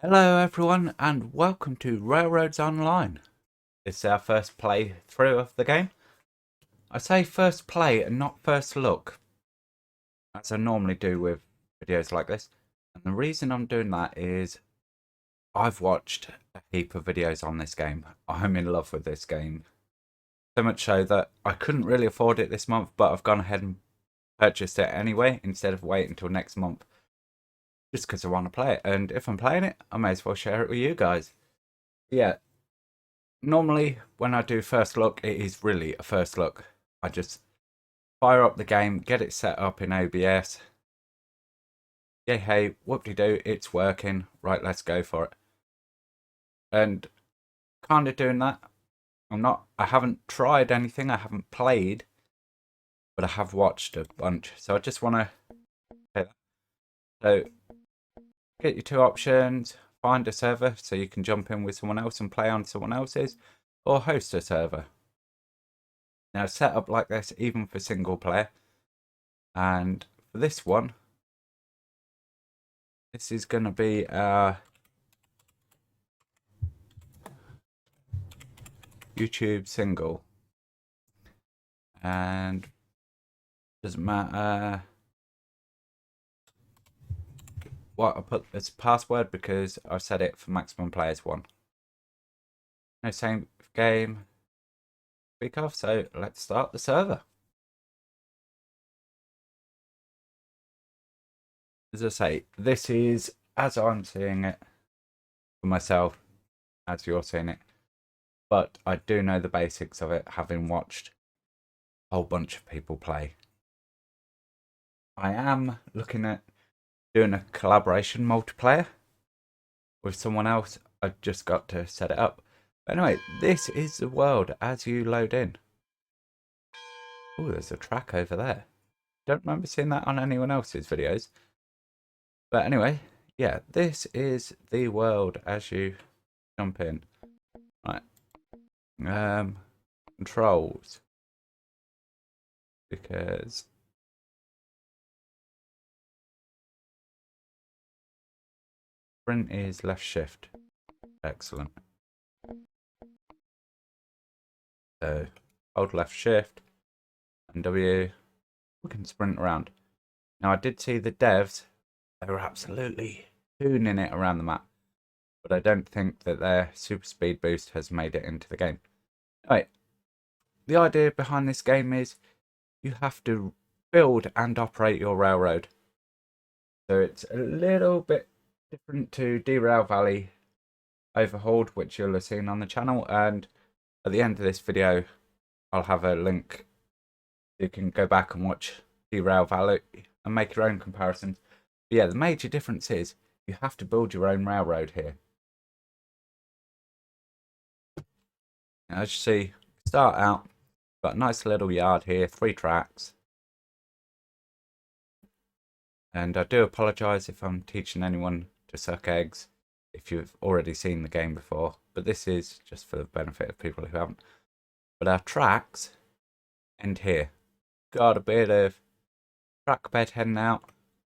Hello everyone and welcome to Railroads Online. This is our first playthrough of the game. I say first play and not first look, as I normally do with videos like this. And the reason I'm doing that is I've watched a heap of videos on this game. I'm in love with this game. So much so that I couldn't really afford it this month, but I've gone ahead and purchased it anyway instead of waiting until next month. Just because I want to play it. And if I'm playing it, I may as well share it with you guys. Yeah, normally when I do first look, it is really a first look. I just fire up the game, get it set up in OBS. Yay, hey, whoop-de-doo, it's working. Right, let's go for it. And kind of doing that. I haven't tried anything, I haven't played, but I have watched a bunch. So I just want to say that. So get your two options, find a server so you can jump in with someone else and play on someone else's, or host a server. Now set up like this even for single player, and for this one, this is going to be our YouTube single, and doesn't matter what I put as password because I've set it for maximum players 1. No same game speak of, so let's start the server. As I say, this is as I'm seeing it for myself, as you're seeing it, but I do know the basics of it, having watched a whole bunch of people play. I am looking at doing a collaboration multiplayer with someone else. I've just got to set it up. But anyway, this is the world as you load in. Oh, there's a track over there. Don't remember seeing that on anyone else's videos. But anyway, yeah, this is the world as you jump in. Right. Controls. Because sprint is left shift. Excellent. So hold left shift and W. We can sprint around. Now I did see the devs, they were absolutely tuning it around the map, but I don't think that their super speed boost has made it into the game. Anyway, the idea behind this game is you have to build and operate your railroad. So it's a little bit different to Derail Valley Overhauled, which you'll have seen on the channel, and at the end of this video I'll have a link. You can go back and watch Derail Valley and make your own comparisons. But yeah, the major difference is you have to build your own railroad here. Now, as you see, start out, got a nice little yard here, 3 tracks. And I do apologise if I'm teaching anyone to suck eggs, if you've already seen the game before, but this is just for the benefit of people who haven't. But our tracks end here. Got a bit of track bed heading out,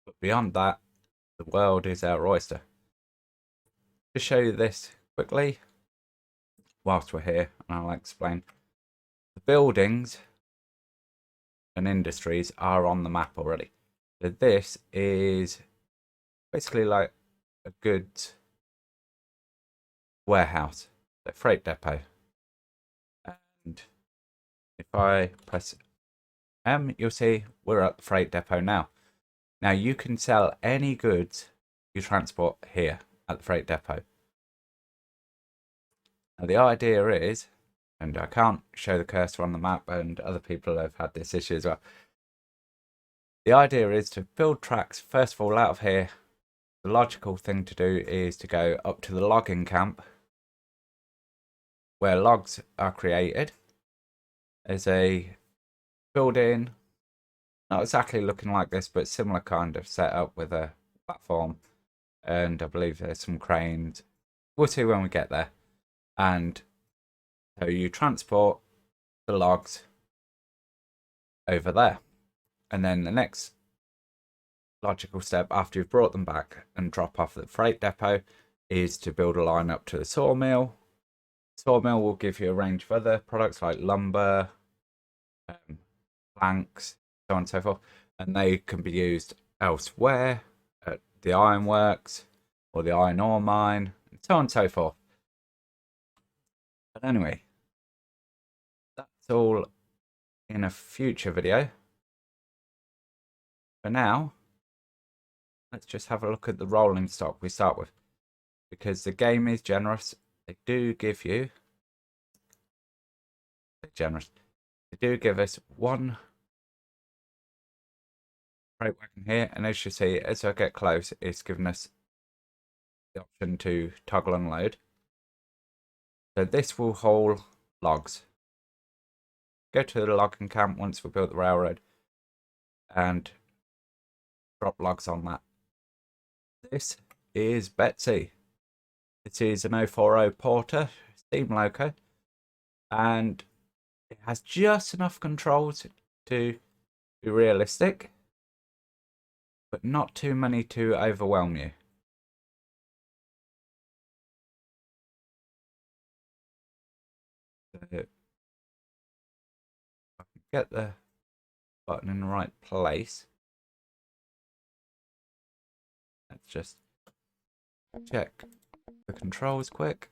but beyond that, the world is our oyster. To show you this quickly, whilst we're here, and I'll explain. The buildings and industries are on the map already. So this is basically like a goods warehouse, a freight depot. And if I press M, you'll see we're at the freight depot now. Now you can sell any goods you transport here at the freight depot. Now the idea is, and I can't show the cursor on the map, and other people have had this issue as well. The idea is to build tracks first of all out of here. The logical thing to do is to go up to the logging camp where logs are created. There's a building, not exactly looking like this, but similar kind of setup with a platform, and I believe there's some cranes. We'll see when we get there. And so you transport the logs over there, and then the next logical step after you've brought them back and drop off at the freight depot is to build a line up to the sawmill. Sawmill will give you a range of other products like lumber, planks, so on and so forth, and they can be used elsewhere at the ironworks or the iron ore mine, and so on and so forth. But anyway, that's all in a future video. For now, let's just have a look at the rolling stock we start with, because the game is generous. They do give you They do give us one freight wagon here, and as you see, as I get close, it's given us the option to toggle unload. So this will haul logs. Go to the logging camp once we built the railroad and drop logs on that. This is Betsy. It is an 040 Porter steam loco, and it has just enough controls to be realistic, but not too many to overwhelm you. So I can get the button in the right place. Let's just check the controls quick.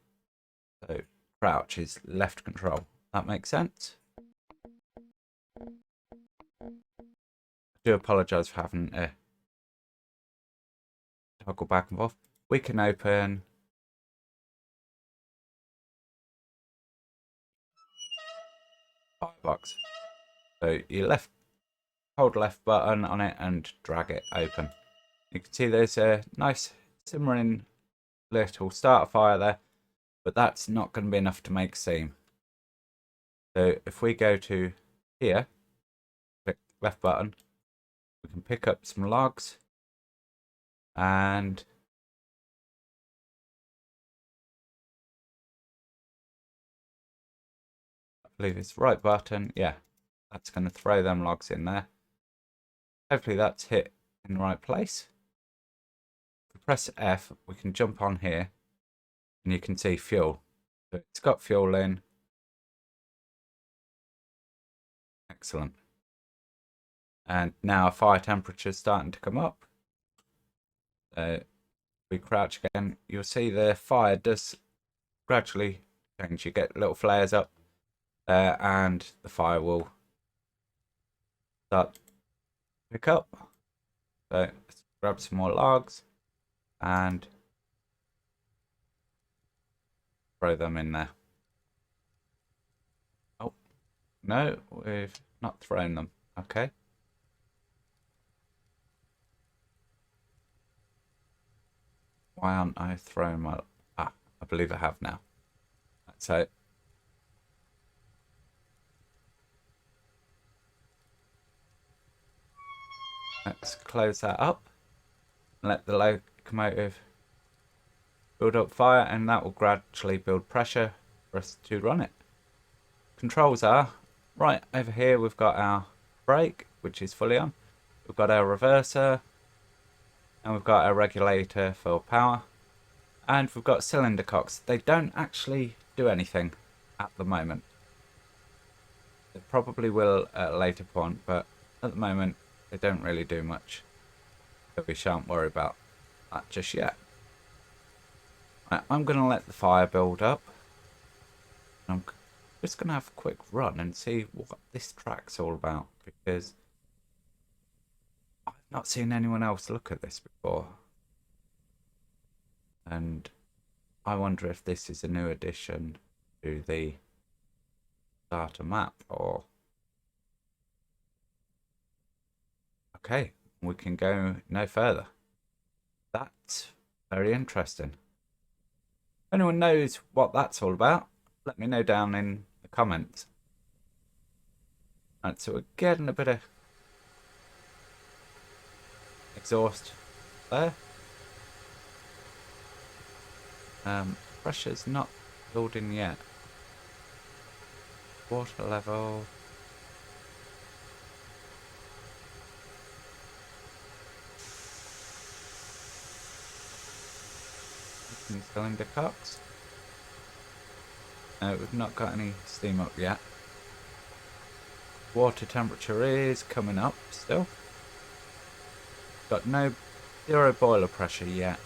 So crouch is left control. That makes sense. I do apologise for having to toggle back and forth. We can open Firebox. So you hold left button on it and drag it open. You can see there's a nice simmering little starter fire there, but that's not going to be enough to make steam. So if we go to here, click left button, we can pick up some logs and I believe it's right button. Yeah, that's going to throw them logs in there. Hopefully that's hit in the right place. If we press F, we can jump on here and you can see fuel. So it's got fuel in. Excellent. And now our fire temperature is starting to come up. We crouch again. You'll see the fire does gradually change. You get little flares up there, and the fire will start to pick up. So let's grab some more logs and throw them in there. Oh, no, we've not thrown them. Okay. Why aren't I throwing my... I believe I have now. So let's close that up and let the locomotive build up fire, and that will gradually build pressure for us to run it. Controls are right over here. We've got our brake, which is fully on. We've got our reverser, and we've got our regulator for power, and we've got cylinder cocks. They don't actually do anything at the moment. They probably will at a later point, but at the moment they don't really do much, so we shan't worry about that just yet. Right, I'm going to let the fire build up. I'm just going to have a quick run and see what this track's all about, because I've not seen anyone else look at this before. And I wonder if this is a new addition to the starter map, or... Okay, we can go no further. That's very interesting. If anyone knows what that's all about, let me know down in the comments. Right, so we're getting a bit of exhaust there. Pressure's not building yet. Water level. in cylinder cocks. No, we've not got any steam up yet. Water temperature is coming up still. Got no zero boiler pressure yet.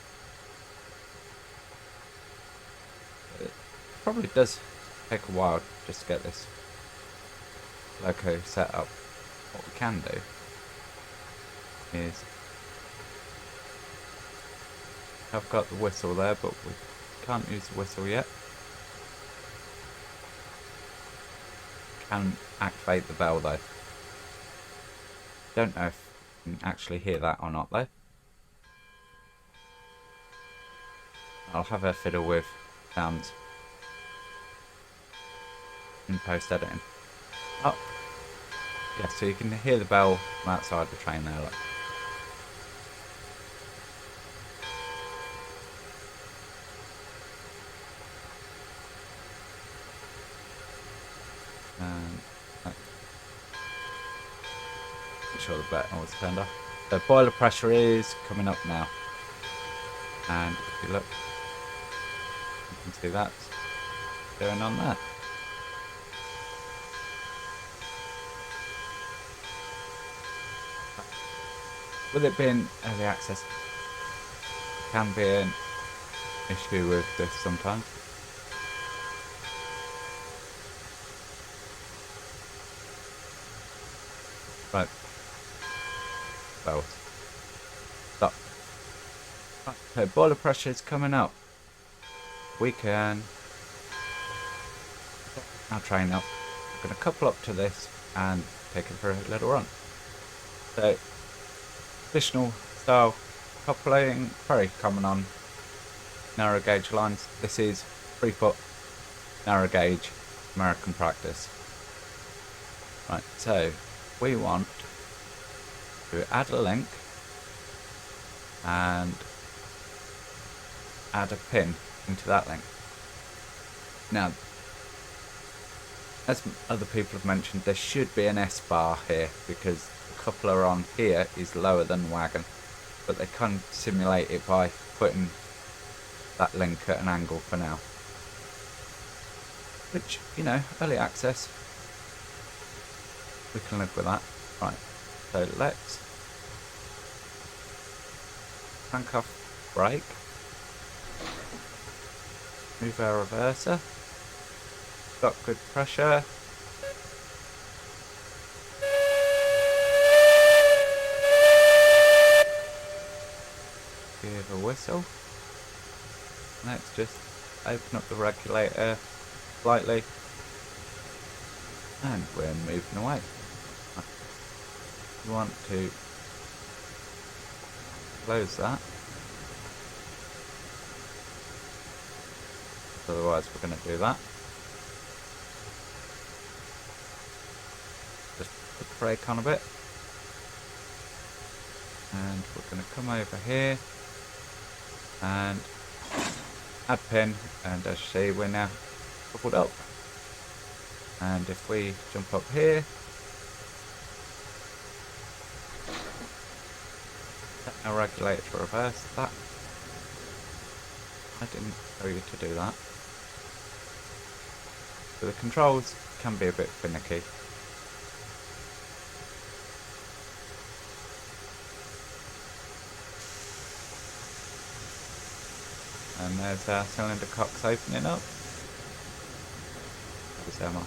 It probably does take a while just to get this loco set up. What we can do is, I've got the whistle there, but we can't use the whistle yet. Can activate the bell though. Don't know if you can actually hear that or not though. I'll have a fiddle with sounds in post editing. Oh, yeah, so you can hear the bell from outside the train there, look. And make sure the button was turned off. The boiler pressure is coming up now. And if you look, you can see that's going on there. With it being early access, it can be an issue with this sometimes. Right. Well, stop. Right, so boiler pressure is coming up. We can our train up. We're going to couple up to this and take it for a little run. So, traditional style coupling, very common on narrow gauge lines. This is 3-foot narrow gauge American practice. Right, so we want to add a link and add a pin into that link. Now, as other people have mentioned, there should be an S-bar here because the coupler on here is lower than the wagon, but they can simulate it by putting that link at an angle for now. Which, you know, early access, we can live with that. Right, so let's crank off brake, move our reverser, got good pressure. Give a whistle. Let's just open up the regulator slightly, and we're moving away. We want to close that, otherwise we're going to do that. Just put the brake on a bit, and we're going to come over here and add pin, and as you see, we're now coupled up. And if we jump up here, set our regulator to reverse that. I didn't tell you to do that. So the controls can be a bit finicky. And there's our cylinder cocks opening up. There's Emma.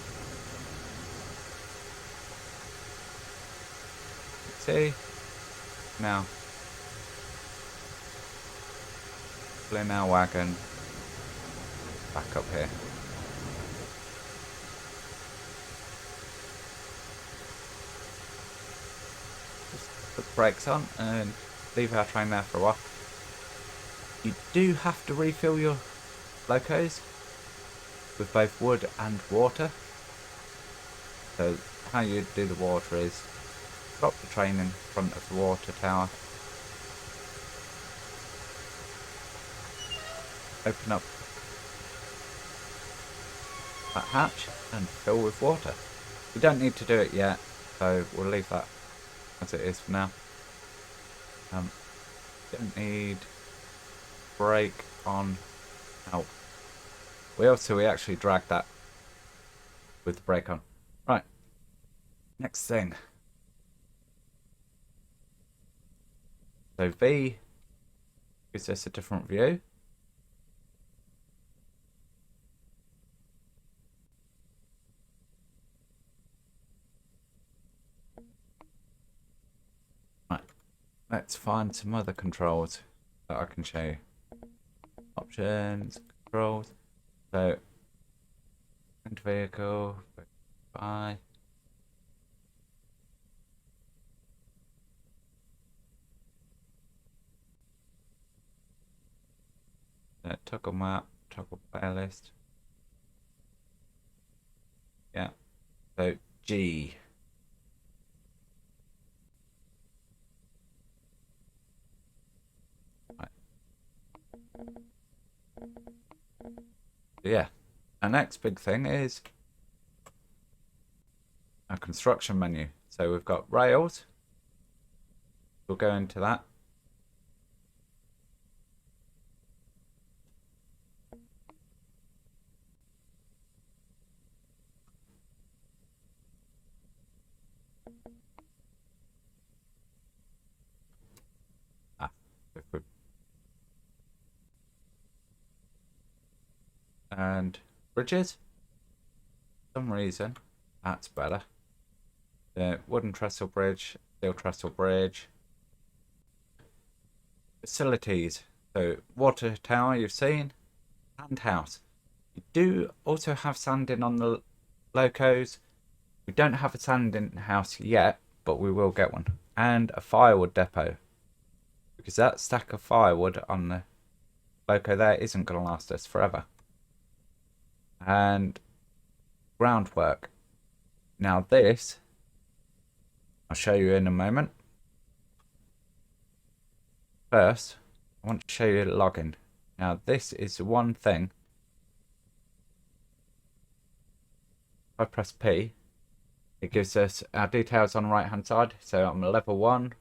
See? Now, pulling our wagon back up here. Just put the brakes on and leave our train there for a while. You do have to refill your locos with both wood and water. So how you do the water is drop the train in front of the water tower, open up that hatch and fill with water. We don't need to do it yet, so we'll leave that as it is for now. Don't need brake on Now, we actually dragged that with the brake on. Right. Next thing. So V gives us a different view. Right. Let's find some other controls that I can show you. Options, controls. So, into vehicle, by. Toggle map, toggle playlist. Yeah. So G. Right. Yeah. Our next big thing is our construction menu. So we've got rails. We'll go into that. If we, and bridges. For some reason, that's better. The wooden trestle bridge, steel trestle bridge. Facilities. So water tower you've seen. Sand house. You do also have sanding on the locos. We don't have a sanding house yet, but we will get one. And a firewood depot. Because that stack of firewood on the loco there isn't going to last us forever. And groundwork. Now this, I'll show you in a moment. First, I want to show you login. Now this is the one thing. If I press P, it gives us our details on the right hand side. So I'm a level 1,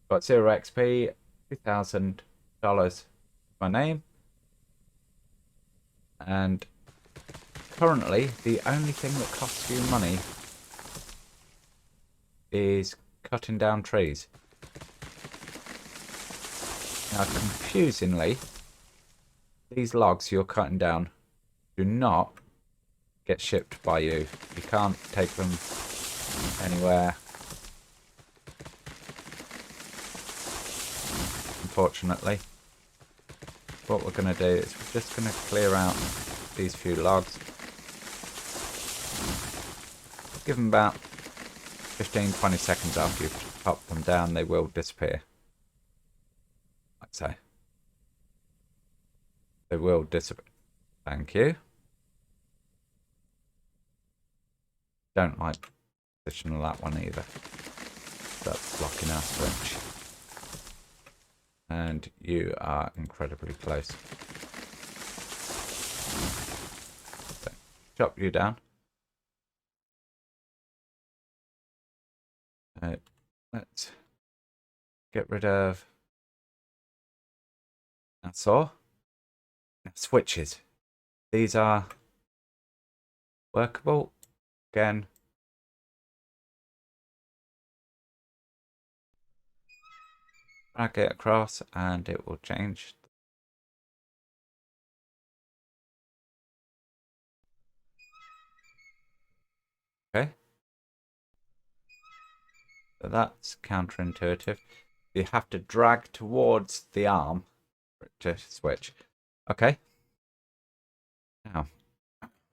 got 0 XP, $2,000 my name. And currently the only thing that costs you money is cutting down trees. Now confusingly, these logs you're cutting down do not get shipped by you. You can't take them anywhere, unfortunately. What we're going to do is we're just going to clear out these few logs. Give them about 15-20 seconds after you've chopped them down, they will disappear. Like so. They will disappear. Thank you. Don't like the position of that one either. That's blocking our switch. And you are incredibly close. So, chop you down. Let's get rid of that saw. Now, switches. These are workable. Again, drag it across and it will change. Okay. So that's counterintuitive. You have to drag towards the arm for it to switch. Okay. Now,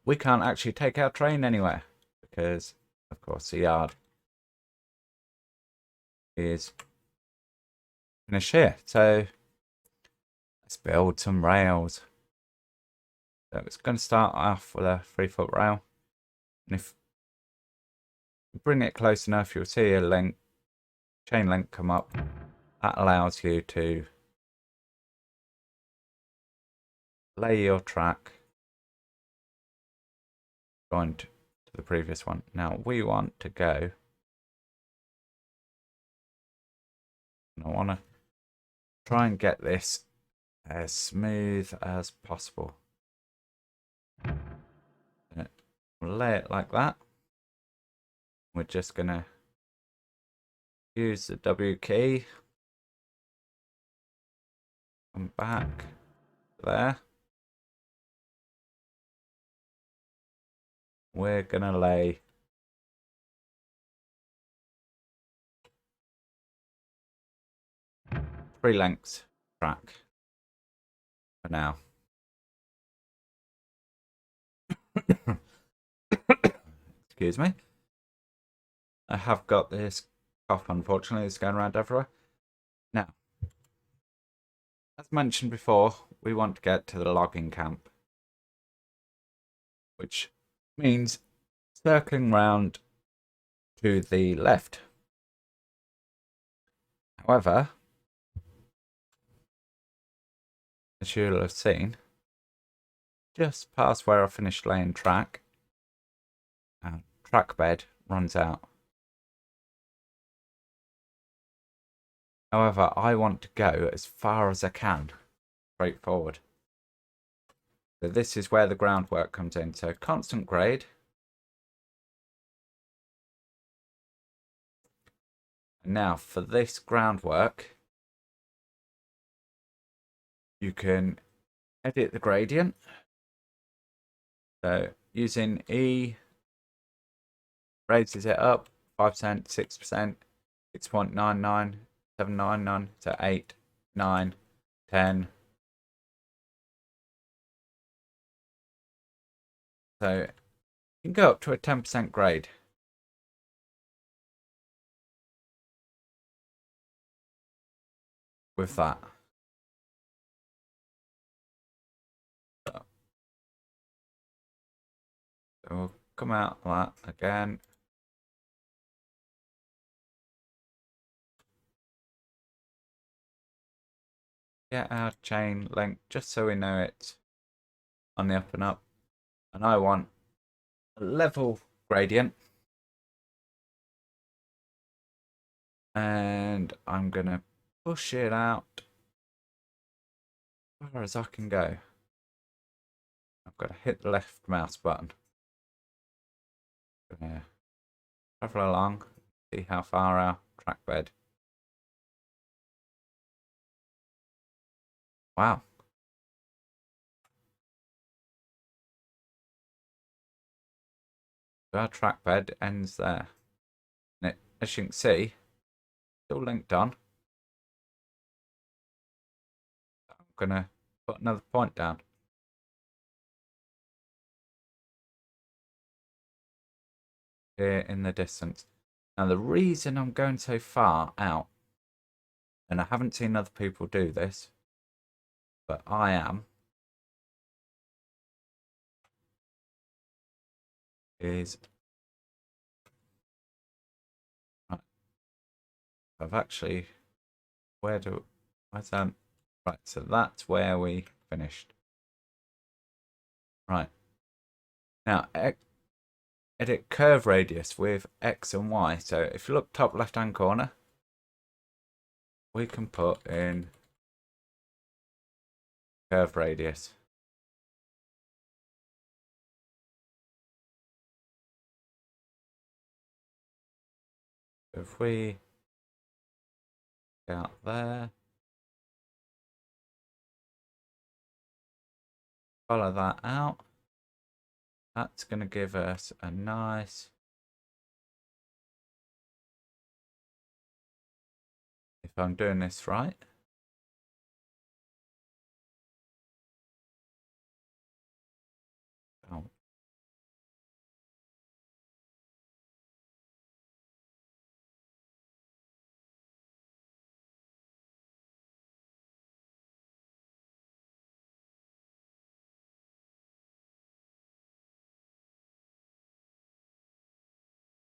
we can't actually take our train anywhere because, of course, the yard is finished here. So let's build some rails. So it's going to start off with a 3-foot rail. And if you bring it close enough, you'll see a link, chain link come up. That allows you to lay your track going to the previous one. Now we want to go, and I want to try and get this as smooth as possible. We'll lay it like that. We're just going to use the W key. Come back there. We're going to lay 3 lengths track for now. Excuse me. I have got this cough, unfortunately. It's going around everywhere. Now, as mentioned before, we want to get to the logging camp, which means circling round to the left. However, as you'll have seen, just past where I finished laying track, our track bed runs out. However, I want to go as far as I can, straight forward. So this is where the groundwork comes in. So constant grade. And now for this groundwork, you can edit the gradient. So using E, raises it up 5%, 6%, 6.99, 799 to 8, 9, 10. So you can go up to a 10% grade. With that. So we'll come out like that again. Get our chain length just so we know it's on the up and up. And I want a level gradient. And I'm going to push it out as far as I can go. I've got to hit the left mouse button. Gonna travel along, see how far our track bed. Wow. So our track bed ends there. And it, as you can see, still linked on. I'm going to put another point down. Here in the distance. Now the reason I'm going so far out, and I haven't seen other people do this, but I am, is right, I've actually, where's that? Right, so that's where we finished. Right. Now, edit curve radius with X and Y. So if you look top left hand corner, we can put in curve radius. So if we go out there, follow that out, that's going to give us a nice, if I'm doing this right, oh,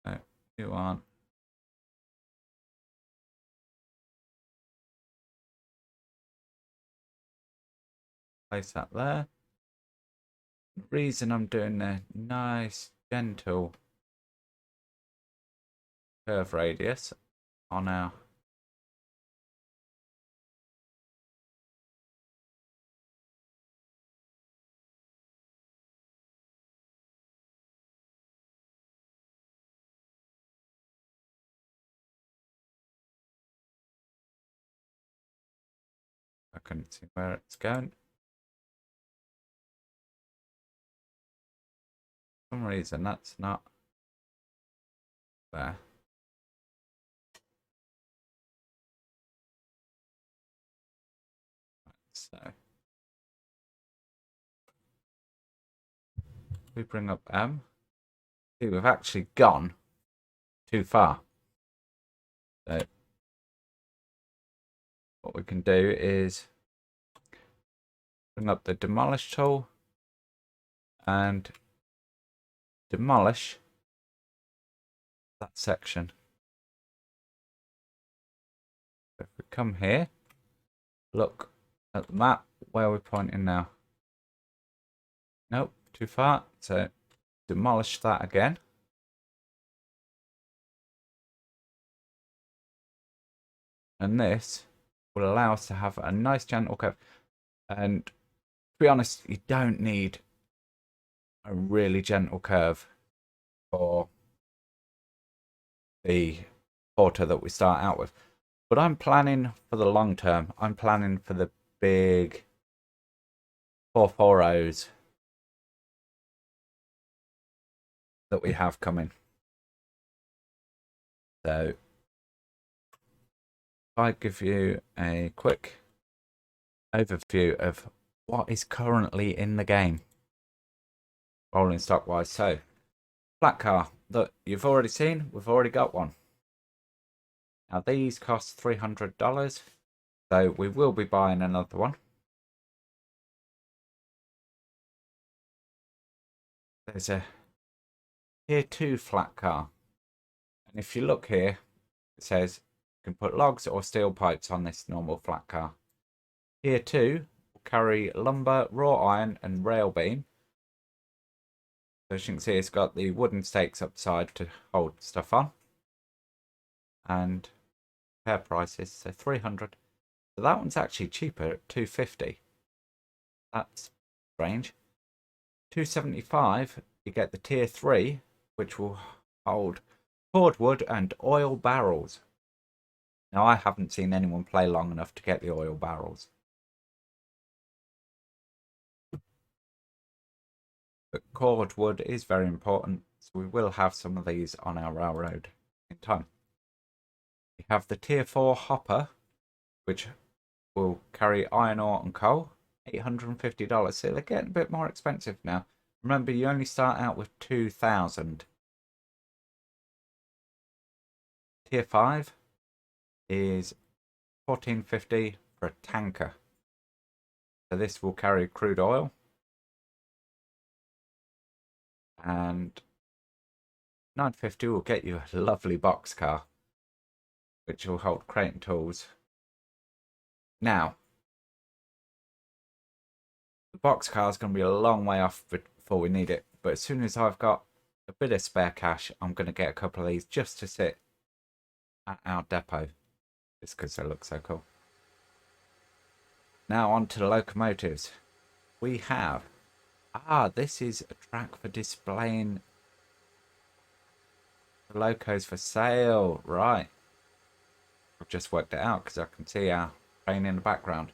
no, you aren't. Place that there. The reason I'm doing a nice, gentle curve radius on our couldn't see where it's going. For some reason that's not there. So we bring up M. See, we've actually gone too far. So what we can do is bring up the demolish tool and demolish that section. If we come here, look at the map, where we're pointing now. Nope, too far. So demolish that again. And this will allow us to have a nice gentle curve. And to be honest, you don't need a really gentle curve for the porter that we start out with. But I'm planning for the long term. I'm planning for the big 440s that we have coming. So if I give you a quick overview of what is currently in the game, rolling stock wise. So flat car that you've already seen, we've already got one. Now these cost $300, so we will be buying another one. There's a Tier 2 flat car, and if you look here, it says you can put logs or steel pipes on this normal flat car. Tier 2 will carry lumber, raw iron and rail beam. So as you can see, it's got the wooden stakes upside to hold stuff on. And pair prices, so $300. So that one's actually cheaper at $250. That's strange. $275, you get the Tier 3, which will hold cordwood and oil barrels. Now, I haven't seen anyone play long enough to get the oil barrels. But cordwood is very important, so we will have some of these on our railroad in time. We have the Tier 4 hopper, which will carry iron ore and coal, $850. So they're getting a bit more expensive now. Remember, you only start out with 2,000. Tier 5 is $1450 for a tanker. So this will carry crude oil. And $950 will get you a lovely box car, which will hold crate and tools. Now, the box car is going to be a long way off before we need it. But as soon as I've got a bit of spare cash, I'm going to get a couple of these just to sit at our depot. Just because they look so cool. Now on to the locomotives. We have... this is a track for displaying the locos for sale. Right. I've just worked it out because I can see our train in the background.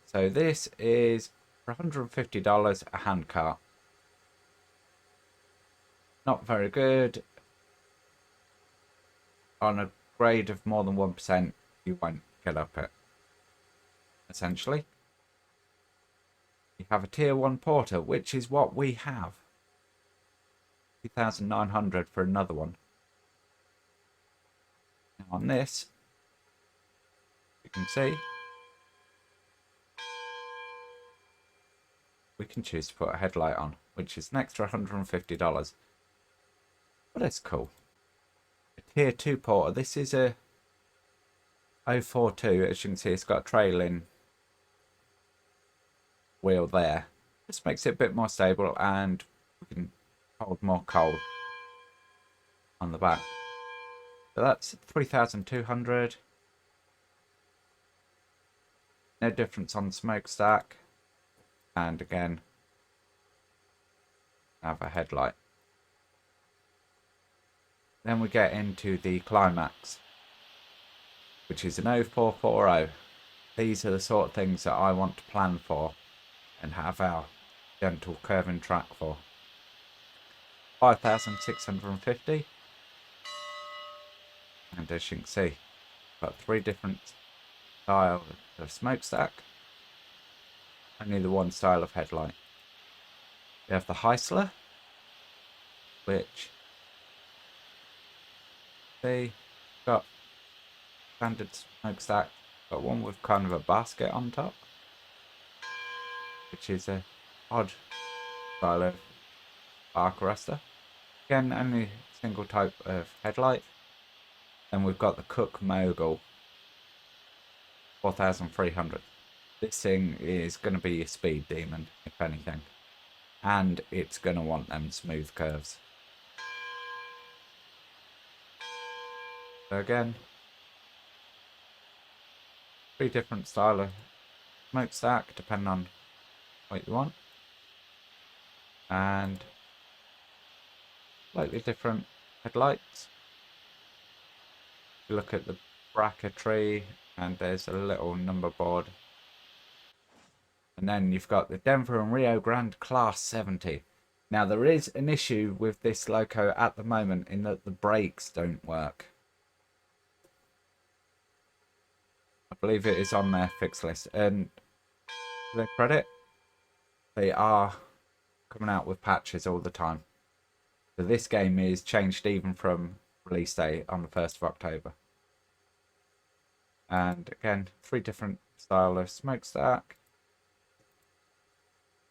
So this is for $150 a handcart. Not very good. On a grade of more than 1%, you won't get up it. Essentially. You have a Tier 1 porter, which is what we have. 2,900 for another one. Now on this, you can see, we can choose to put a headlight on, which is an extra $150. But it's cool. A Tier 2 porter. This is a 042. As you can see, it's got a trailing wheel there. Just makes it a bit more stable, and we can hold more coal on the back. So that's 3,200. No difference on the smokestack. And again, have a headlight. Then we get into the climax, which is an 0440. these are the sort of things that I want to plan for and have our gentle curving track for. 5,650. And as you can see, got 3 different styles of smokestack. Only the one style of headlight. We have the Heisler, which they got standard smokestack, got one with kind of a basket on top, which is a odd style of arc arrestor. Again, only single type of headlight. Then we've got the Cook Mogul 4300. This thing is going to be a speed demon, if anything. And it's going to want them smooth curves. So again, 3 different style of smokestack depending on what you want. And slightly different headlights. If you look at the bracketry, and there's a little number board. And then you've got the Denver and Rio Grande Class 70. Now there is an issue with this loco at the moment in that the brakes don't work. I believe it is on their fix list, and to their credit, they are coming out with patches all the time. So this game is changed even from release date on the 1st of October. And again, 3 different style of smokestack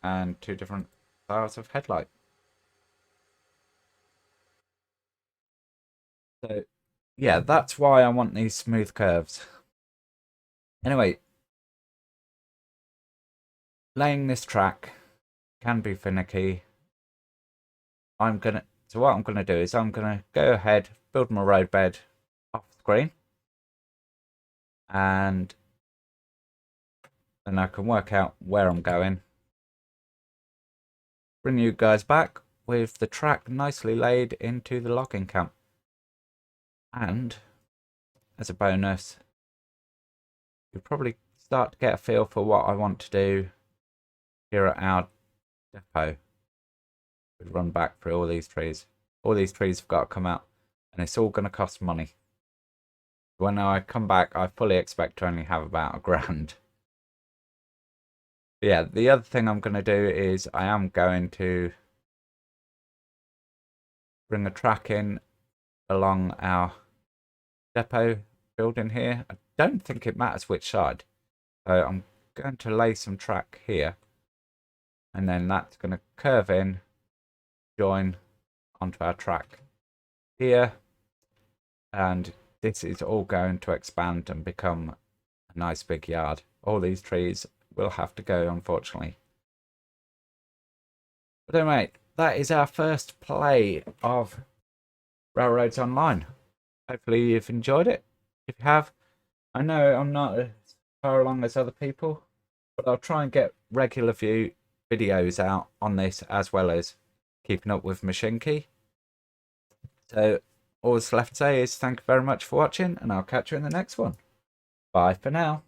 and 2 different styles of headlight. So yeah, that's why I want these smooth curves. Anyway, laying this track can be finicky. So what I'm gonna do is I'm gonna go ahead, build my roadbed off screen, and then I can work out where I'm going. Bring you guys back with the track nicely laid into the logging camp. And as a bonus, you'll probably start to get a feel for what I want to do here at our depot. We run back through all these trees. All these trees have got to come out, and it's all going to cost money. When I come back, I fully expect to only have about £1,000. But yeah, the other thing I'm going to do is I am going to bring a track in along our depot building here. I don't think it matters which side. So I'm going to lay some track here, and then that's going to curve in, join onto our track here, and this is all going to expand and become a nice big yard. All these trees will have to go, unfortunately. But anyway, that is our first play of Railroads Online. Hopefully you've enjoyed it. If you have, I know I'm not as far along as other people, but I'll try and get regular videos out on this, as well as keeping up with Machinki. So all that's left to say is thank you very much for watching, and I'll catch you in the next one. Bye for now.